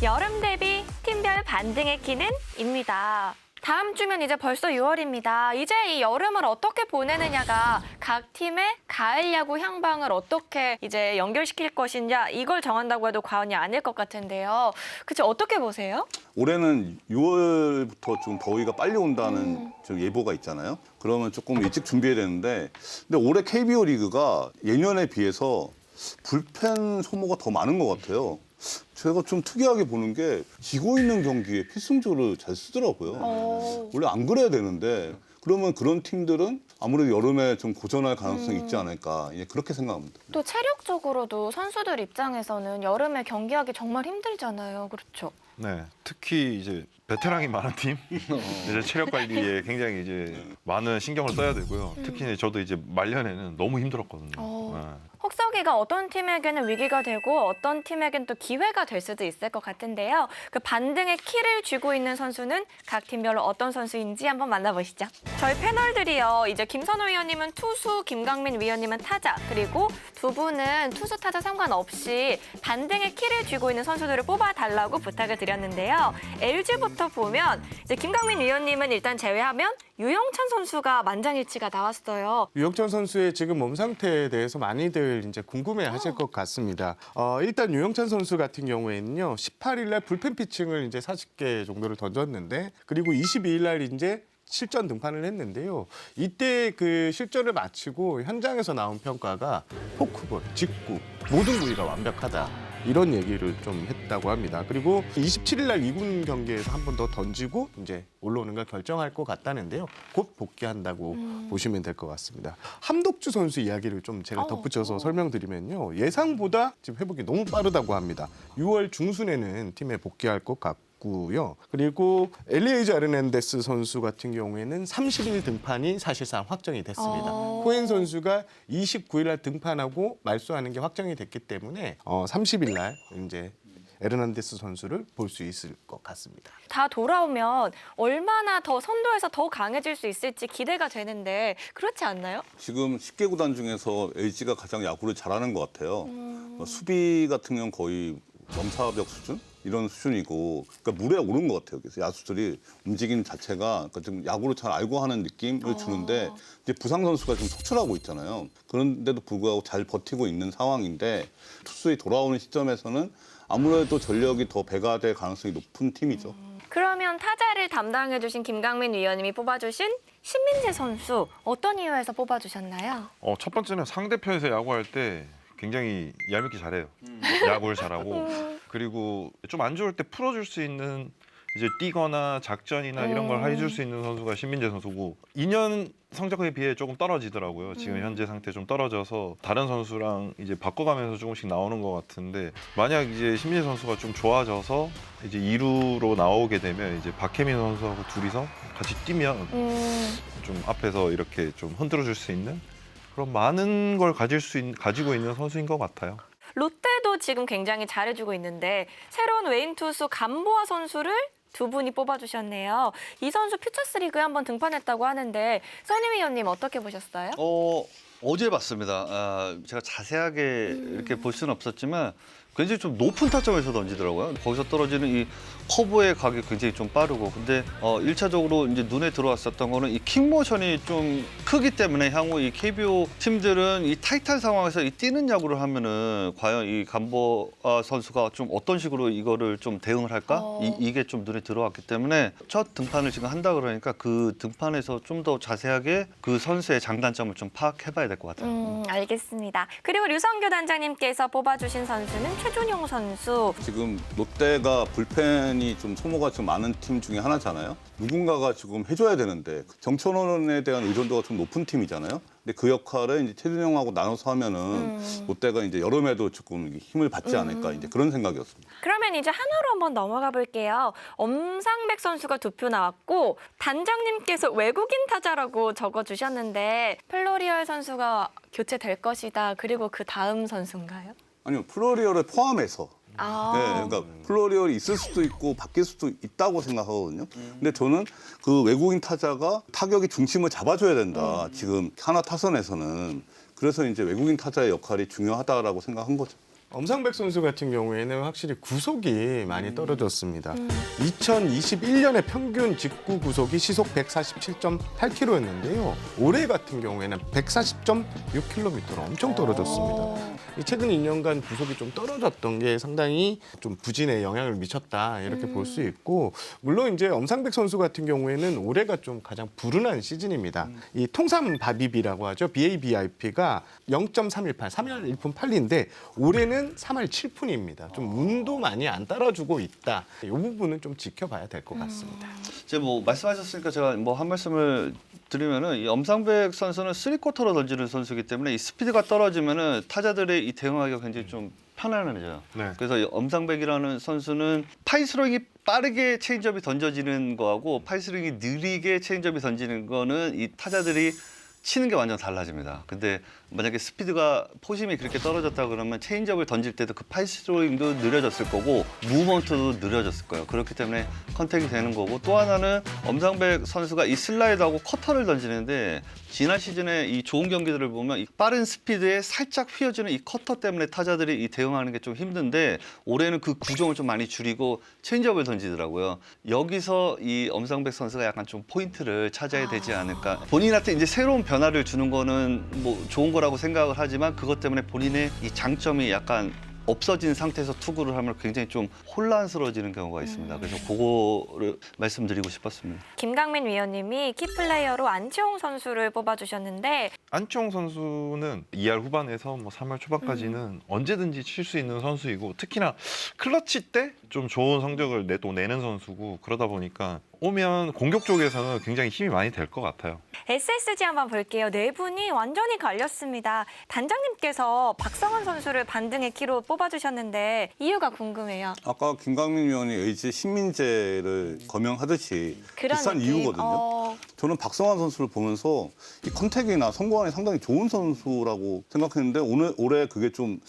여름 대비 팀별 반등의 키는입니다. 다음 주면 이제 벌써 6월입니다. 이제 이 여름을 어떻게 보내느냐가 각 팀의 가을 야구 향방을 어떻게 이제 연결시킬 것이냐 이걸 정한다고 해도 과언이 아닐 것 같은데요. 그쵸? 어떻게 보세요? 올해는 6월부터 좀 더위가 빨리 온다는 좀 예보가 있잖아요. 그러면 조금 일찍 준비해야 되는데 근데 올해 KBO 리그가 예년에 비해서 불펜 소모가 더 많은 것 같아요. 제가 좀 특이하게 보는 게 지고 있는 경기에 필승조를 잘 쓰더라고요. 원래 안 그래야 되는데 그러면 그런 팀들은 아무래도 여름에 좀 고전할 가능성이 있지 않을까 그렇게 생각합니다. 또 체력적으로도 선수들 입장에서는 여름에 경기하기 정말 힘들잖아요. 그렇죠? 네, 특히 이제 베테랑이 많은 팀 이제 체력 관리에 굉장히 이제 많은 신경을 써야 되고요. 특히 이제 저도 이제 말년에는 너무 힘들었거든요. 네. 혹서기가 어떤 팀에게는 위기가 되고 어떤 팀에게는 또 기회가 될 수도 있을 것 같은데요. 그 반등의 키를 쥐고 있는 선수는 각 팀별로 어떤 선수인지 한번 만나보시죠. 저희 패널들이요. 이제 김선호 위원님은 투수, 김강민 위원님은 타자, 그리고 두 분은 투수, 타자 상관없이 반등의 키를 쥐고 있는 선수들을 뽑아달라고 부탁을 드렸는데요. LG부터 보면 이제 김강민 위원님은 일단 제외하면 유영찬 선수가 만장일치가 나왔어요. 유영찬 선수의 지금 몸 상태에 대해서 많이들 이제 궁금해하실 것 같습니다. 일단 유영찬 선수 같은 경우에는요, 18일 날 불펜 피칭을 이제 40개 정도를 던졌는데, 그리고 22일 날 이제 실전 등판을 했는데요. 이때 그 실전을 마치고 현장에서 나온 평가가 포크볼, 직구 모든 부위가 완벽하다. 이런 얘기를 좀 했다고 합니다. 그리고 27일 날 2군 경기에서 한 번 더 던지고 이제 올라오는 걸 결정할 것 같다는데요. 곧 복귀한다고 보시면 될 것 같습니다. 함덕주 선수 이야기를 좀 제가 덧붙여서 설명드리면요. 예상보다 지금 회복이 너무 빠르다고 합니다. 6월 중순에는 팀에 복귀할 것 같고 고요. 그리고 엘리에이저 아르난데스 선수 같은 경우에는 30일 등판이 사실상 확정이 됐습니다. 코엔 선수가 29일 날 등판하고 말소하는 게 확정이 됐기 때문에 30일 날 이제 에르난데스 선수를 볼 수 있을 것 같습니다. 다 돌아오면 얼마나 더 선두에서 더 강해질 수 있을지 기대가 되는데 그렇지 않나요? 지금 10개 구단 중에서 LG가 가장 야구를 잘하는 것 같아요. 수비 같은 경우는 거의 넘사벽 수준? 이런 수준이고, 그러니까 물에 오른 것 같아요. 그래서 야수들이 움직임 자체가 그러니까 좀 야구를 잘 알고 하는 느낌을 주는데 이제 부상 선수가 좀 속출하고 있잖아요. 그런데도 불구하고 잘 버티고 있는 상황인데 투수에 돌아오는 시점에서는 아무래도 전력이 더 배가 될 가능성이 높은 팀이죠. 그러면 타자를 담당해주신 김강민 위원님이 뽑아주신 신민재 선수 어떤 이유에서 뽑아주셨나요? 첫 번째는 상대편에서 야구할 때 굉장히 얄밉게 잘해요. 야구를 잘하고 그리고 좀 안 좋을 때 풀어줄 수 있는 이제 뛰거나 작전이나 이런 걸 해줄 수 있는 선수가 신민재 선수고 2년 성적에 비해 조금 떨어지더라고요. 지금 현재 상태 좀 떨어져서 다른 선수랑 이제 바꿔가면서 조금씩 나오는 것 같은데 만약 이제 신민재 선수가 좀 좋아져서 이제 2루로 나오게 되면 이제 박혜민 선수하고 둘이서 같이 뛰면 좀 앞에서 이렇게 좀 흔들어줄 수 있는 그런 많은 걸 가지고 있는 선수인 것 같아요. 롯데도 지금 굉장히 잘해주고 있는데 새로운 외인 투수 감보아 선수를 두 분이 뽑아주셨네요. 이 선수 퓨처스 리그에 한번 등판했다고 하는데 선임 위원님 어떻게 보셨어요? 어제 봤습니다. 제가 자세하게 이렇게 볼 수는 없었지만 굉장히 좀 높은 타점에서 던지더라고요. 거기서 떨어지는 이 커브의 각이 굉장히 좀 빠르고 근데 1차적으로 이제 눈에 들어왔었던 거는 이 킥모션이 좀 크기 때문에 향후 이 KBO 팀들은 이 타이트한 상황에서 이 뛰는 야구를 하면은 과연 이 감보아 선수가 좀 어떤 식으로 이거를 좀 대응을 할까? 이게 좀 눈에 들어왔기 때문에 첫 등판을 지금 한다 그러니까 그 등판에서 좀 더 자세하게 그 선수의 장단점을 좀 파악해봐야 될 것 같아요. 알겠습니다. 그리고 류성규 단장님께서 뽑아주신 선수는 최준용 선수. 지금 롯데가 불펜이 좀 소모가 좀 많은 팀 중에 하나잖아요. 누군가가 지금 해줘야 되는데 정천원에 대한 의존도가 좀 높은 팀이잖아요. 근데 그 역할을 이제 최준용하고 나눠서 하면은 롯데가 이제 여름에도 조금 힘을 받지 않을까 이제 그런 생각이었습니다. 그러면 이제 한화로 한번 넘어가 볼게요. 엄상백 선수가 2표 나왔고 단장님께서 외국인 타자라고 적어주셨는데 플로리얼 선수가 교체될 것이다. 그리고 그 다음 선수인가요? 아니요, 플로리얼을 포함해서. 네, 그러니까 플로리얼이 있을 수도 있고 바뀔 수도 있다고 생각하거든요. 근데 저는 그 외국인 타자가 타격의 중심을 잡아줘야 된다. 지금 하나 타선에서는. 그래서 이제 외국인 타자의 역할이 중요하다라고 생각한 거죠. 엄상백 선수 같은 경우에는 확실히 구속이 많이 떨어졌습니다. 2021년에 평균 직구 구속이 시속 147.8km였는데요. 올해 같은 경우에는 140.6km로 엄청 떨어졌습니다. 이 최근 2년간 구속이 좀 떨어졌던 게 상당히 좀 부진에 영향을 미쳤다 이렇게 볼 수 있고, 물론 이제 엄상백 선수 같은 경우에는 올해가 좀 가장 불운한 시즌입니다. 이 통삼 바비비라고 하죠. BABIP가 0.318, 3할 1푼 8리인데 올해는 3할 7푼입니다. 좀 운도 많이 안 따라주고 있다. 이 부분은 좀 지켜봐야 될 것 같습니다. 이제 뭐 말씀하셨으니까 제가 뭐 한 말씀을 드리면은 이 엄상백 선수는 3쿼터로 던지는 선수이기 때문에 이 스피드가 떨어지면은 타자들의 이 대응하기가 굉장히 좀 편안해져요. 네. 그래서 이 엄상백이라는 선수는 파이스로잉이 빠르게 체인지업이 던져지는 거하고 파이스로잉이 느리게 체인지업이 던지는 거는 이 타자들이 치는 게 완전 달라집니다. 근데 만약에 스피드가 포심이 그렇게 떨어졌다 그러면 체인지업을 던질 때도 그 파이스로잉도 느려졌을 거고 무브먼트도 느려졌을 거예요. 그렇기 때문에 컨택이 되는 거고, 또 하나는 엄상백 선수가 이 슬라이드하고 커터를 던지는데 지난 시즌에 이 좋은 경기들을 보면 이 빠른 스피드에 살짝 휘어지는 이 커터 때문에 타자들이 이 대응하는 게 좀 힘든데 올해는 그 구종을 좀 많이 줄이고 체인지업을 던지더라고요. 여기서 이 엄상백 선수가 약간 좀 포인트를 찾아야 되지 않을까. 본인한테 이제 새로운 변화를 주는 거는 뭐 좋은 거라고 생각을 하지만 그것 때문에 본인의 이 장점이 약간 없어진 상태에서 투구를 하면 굉장히 좀 혼란스러워지는 경우가 있습니다. 그래서 그거를 말씀드리고 싶었습니다. 김강민 위원님이 키플레이어로 안치홍 선수를 뽑아주셨는데 안치홍 선수는 2할 후반에서 뭐 3할 초반까지는 언제든지 칠 수 있는 선수이고, 특히나 클러치 때 좀 좋은 성적을 또 내는 선수고, 그러다 보니까 오면 공격 쪽에서는 굉장히 힘이 많이 될 것 같아요. SSG 한번 볼게요. 네 분이 완전히 갈렸습니다. 단장님께서 박성원 선수를 반등의 키로 뽑아주셨는데 이유가 궁금해요. 아까 김강민 위원이 LG 신민재를 거명하듯이 그런 비슷한 느낌. 이유거든요. 저는 박성환 선수를 보면서 이 컨택이나 성공안이 상당히 좋은 선수라고 생각했는데 올해 그게 좀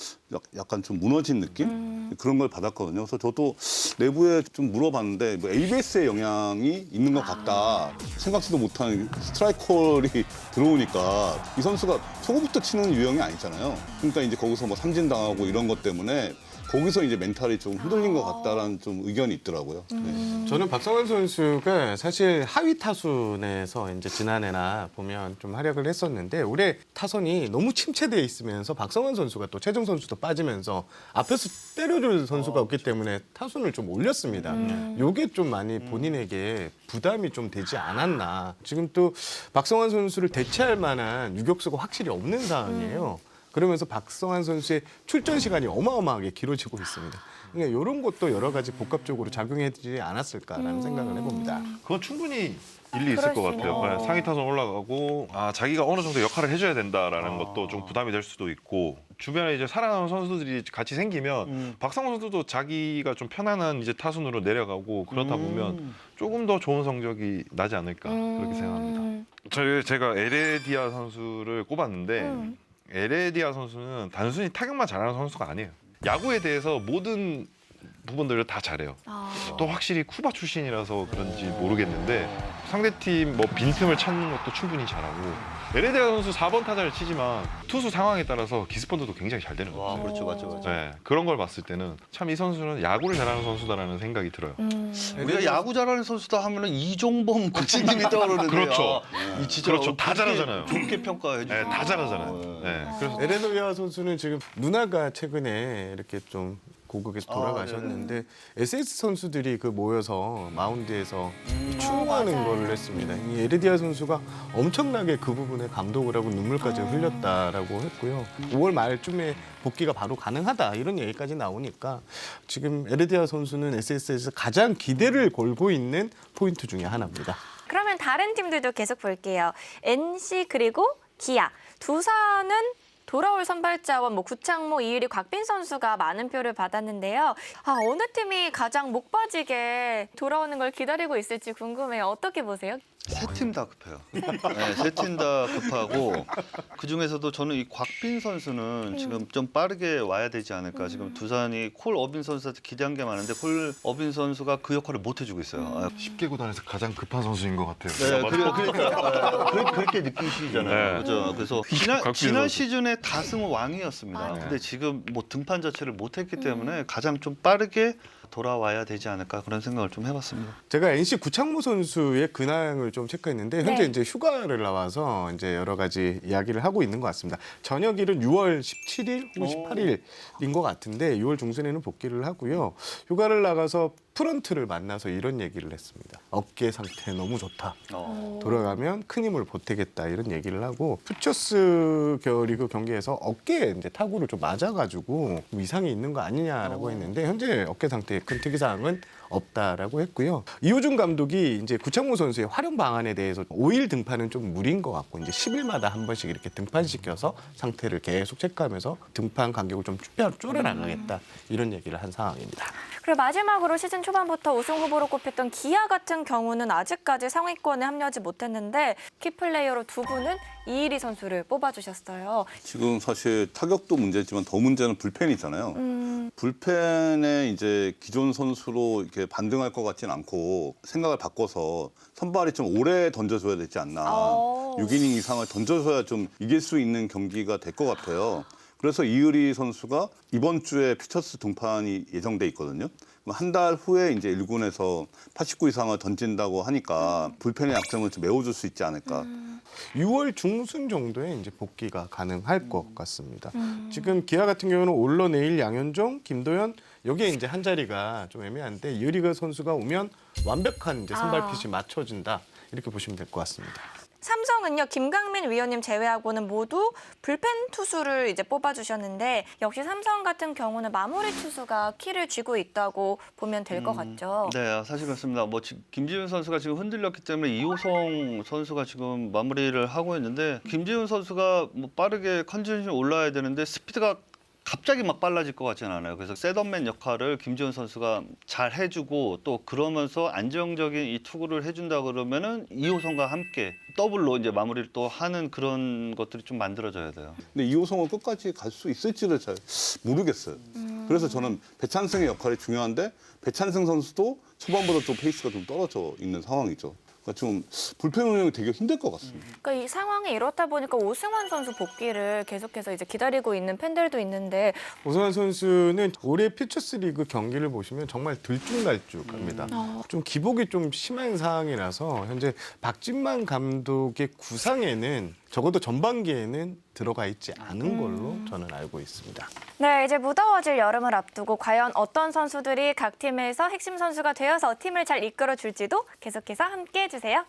약간 좀 무너진 느낌? 그런 걸 받았거든요. 그래서 저도 내부에 좀 물어봤는데 뭐 ABS의 영향이 있는 것 같다. 생각지도 못한 스트라이크콜이 들어오니까 이 선수가 초구부터 치는 유형이 아니잖아요. 그러니까 이제 거기서 뭐 삼진당하고 이런 것 때문에 거기서 이제 멘탈이 좀 흔들린 것 같다라는 좀 의견이 있더라고요. 네. 저는 박성환 선수가 사실 하위 타순에서 이제 지난해나 보면 좀 활약을 했었는데 올해 타선이 너무 침체되어 있으면서 박성환 선수가 또 최정 선수도 빠지면서 앞에서 때려줄 선수가 없기 때문에 타순을 좀 올렸습니다. 요게 좀 많이 본인에게 부담이 좀 되지 않았나. 지금 또 박성환 선수를 대체할 만한 유격수가 확실히 없는 상황이에요. 그러면서 박성환 선수의 출전 시간이 어마어마하게 길어지고 있습니다. 그러니까 이런 것도 여러 가지 복합적으로 작용해지지 않았을까라는 생각을 해봅니다. 그건 충분히 일리 있을 것 같아요. 그러시네요. 네, 상위 타선 올라가고 자기가 어느 정도 역할을 해줘야 된다라는 것도 좀 부담이 될 수도 있고, 주변에 이제 살아나는 선수들이 같이 생기면 박성원 선수도 자기가 좀 편안한 이제 타순으로 내려가고 그러다 보면 조금 더 좋은 성적이 나지 않을까 그렇게 생각합니다. 제가 에레디아 선수를 꼽았는데 에레디아 선수는 단순히 타격만 잘하는 선수가 아니에요. 야구에 대해서 모든 부분들을 다 잘해요. 또 확실히 쿠바 출신이라서 그런지 모르겠는데 상대팀 뭐 빈틈을 찾는 것도 충분히 잘하고, 에레디아 선수 4번 타자를 치지만 투수 상황에 따라서 기습번도도 굉장히 잘 되는 것 와, 같아요. 그렇죠, 맞죠, 맞죠. 네, 그런 걸 봤을 때는 참 이 선수는 야구를 잘하는 선수다라는 생각이 들어요. 우리가 야구 잘하는 선수다 하면은 이종범 코치님이 떠오르는데요. 그렇죠. 이 진짜 그렇죠. 다 좋게- 잘하잖아요. 좋게 평가해 주죠. 네, 다 잘하잖아요. 네, 그래서 에레노비아 선수는 지금 누나가 최근에 이렇게 좀 고국에서 돌아가셨는데 SS 선수들이 그 모여서 마운드에서 추모하는 맞아요. 걸 했습니다. 이 에르디아 선수가 엄청나게 그 부분에 감동을 하고 눈물까지 흘렸다라고 했고요. 5월 말쯤에 복귀가 바로 가능하다 이런 얘기까지 나오니까 지금 에르디아 선수는 SS에서 가장 기대를 걸고 있는 포인트 중에 하나입니다. 그러면 다른 팀들도 계속 볼게요. NC 그리고 기아. 두산은 돌아올 선발자원 구창모, 이유리, 곽빈 선수가 많은 표를 받았는데요. 어느 팀이 가장 목 빠지게 돌아오는 걸 기다리고 있을지 궁금해요. 어떻게 보세요? 세 팀 다 급해요. 네, 세 팀 다 급하고 그 중에서도 저는 이 곽빈 선수는 지금 좀 빠르게 와야 되지 않을까. 지금 두산이 콜 어빈 선수한테 기대한 게 많은데 콜 어빈 선수가 그 역할을 못 해주고 있어요. 10개 구단에서 가장 급한 선수인 것 같아요. 네, 그러니까 그렇게 느끼시잖아요. 네. 그죠? 그래서 곽빈 지난 선수. 시즌에 다승 왕이었습니다. 맞아요. 근데 지금 뭐 등판 자체를 못했기 때문에 가장 좀 빠르게 돌아와야 되지 않을까 그런 생각을 좀 해봤습니다. 제가 NC 구창모 선수의 근황을 좀 체크했는데 현재 네. 이제 휴가를 나와서 이제 여러 가지 이야기를 하고 있는 것 같습니다. 전역일은 6월 17일 혹은 18일인 것 같은데 6월 중순에는 복귀를 하고요. 휴가를 나가서 프런트를 만나서 이런 얘기를 했습니다. 어깨 상태 너무 좋다. 돌아가면 큰 힘을 보태겠다 이런 얘기를 하고 퓨처스 리그 경기에서 어깨에 이제 타구를 좀 맞아가지고 좀 이상이 있는 거 아니냐라고 했는데 현재 어깨 상태에 큰 특이사항은 없다라고 했고요. 이호준 감독이 이제 구창모 선수의 활용 방안에 대해서 5일 등판은 좀 무리인 것 같고 이제 10일마다 한 번씩 이렇게 등판시켜서 상태를 계속 체크하면서 등판 간격을 좀 줄여나가겠다 이런 얘기를 한 상황입니다. 그리고 마지막으로 시즌 초반부터 우승 후보로 꼽혔던 기아 같은 경우는 아직까지 상위권에 합류하지 못했는데 키플레이어로 두 분은 이일이 선수를 뽑아주셨어요. 지금 사실 타격도 문제지만 더 문제는 불펜이잖아요. 불펜에 이제 기존 선수로 이렇게 반등할 것 같진 않고 생각을 바꿔서 선발이 좀 오래 던져줘야 되지 않나. 6이닝 이상을 던져줘야 좀 이길 수 있는 경기가 될 것 같아요. 그래서 이의리 선수가 이번 주에 퓨처스 등판이 예정돼 있거든요. 한 달 후에 이제 1군에서 89 이상을 던진다고 하니까 불펜의 약점을 좀 메워줄 수 있지 않을까. 6월 중순 정도에 이제 복귀가 가능할 것 같습니다. 지금 기아 같은 경우는 올러내일 양현종, 김도현 여기에 이제 한 자리가 좀 애매한데 이의리 선수가 오면 완벽한 이제 선발 핏이 맞춰진다 이렇게 보시면 될 것 같습니다. 삼성은요, 김강민 위원님 제외하고는 모두 불펜 투수를 이제 뽑아주셨는데 역시 삼성 같은 경우는 마무리 투수가 키를 쥐고 있다고 보면 될 것 같죠. 네, 사실 그렇습니다. 뭐 김지훈 선수가 지금 흔들렸기 때문에 이호성 선수가 지금 마무리를 하고 있는데 김지훈 선수가 뭐 빠르게 컨디션이 올라야 되는데 스피드가 갑자기 막 빨라질 것 같지는 않아요. 그래서 셋업맨 역할을 김지훈 선수가 잘 해주고 또 그러면서 안정적인 이 투구를 해준다 그러면은 이호성과 함께 더블로 이제 마무리를 또 하는 그런 것들이 좀 만들어져야 돼요. 근데 이호성은 끝까지 갈 수 있을지를 잘 모르겠어요. 그래서 저는 배찬승의 역할이 중요한데 배찬승 선수도 초반보다 좀 페이스가 좀 떨어져 있는 상황이죠. 그러니까 좀 불펜 운영이 되게 힘들 것 같습니다. 그러니까 이 상황이 이렇다 보니까 오승환 선수 복귀를 계속해서 이제 기다리고 있는 팬들도 있는데 오승환 선수는 올해 퓨처스 리그 경기를 보시면 정말 들쭉날쭉합니다. 좀 기복이 좀 심한 상황이라서 현재 박진만 감독의 구상에는 적어도 전반기에는 들어가 있지 않은 걸로 저는 알고 있습니다. 네, 이제 무더워질 여름을 앞두고 과연 어떤 선수들이 각 팀에서 핵심 선수가 되어서 팀을 잘 이끌어 줄지도 계속해서 함께 해주세요.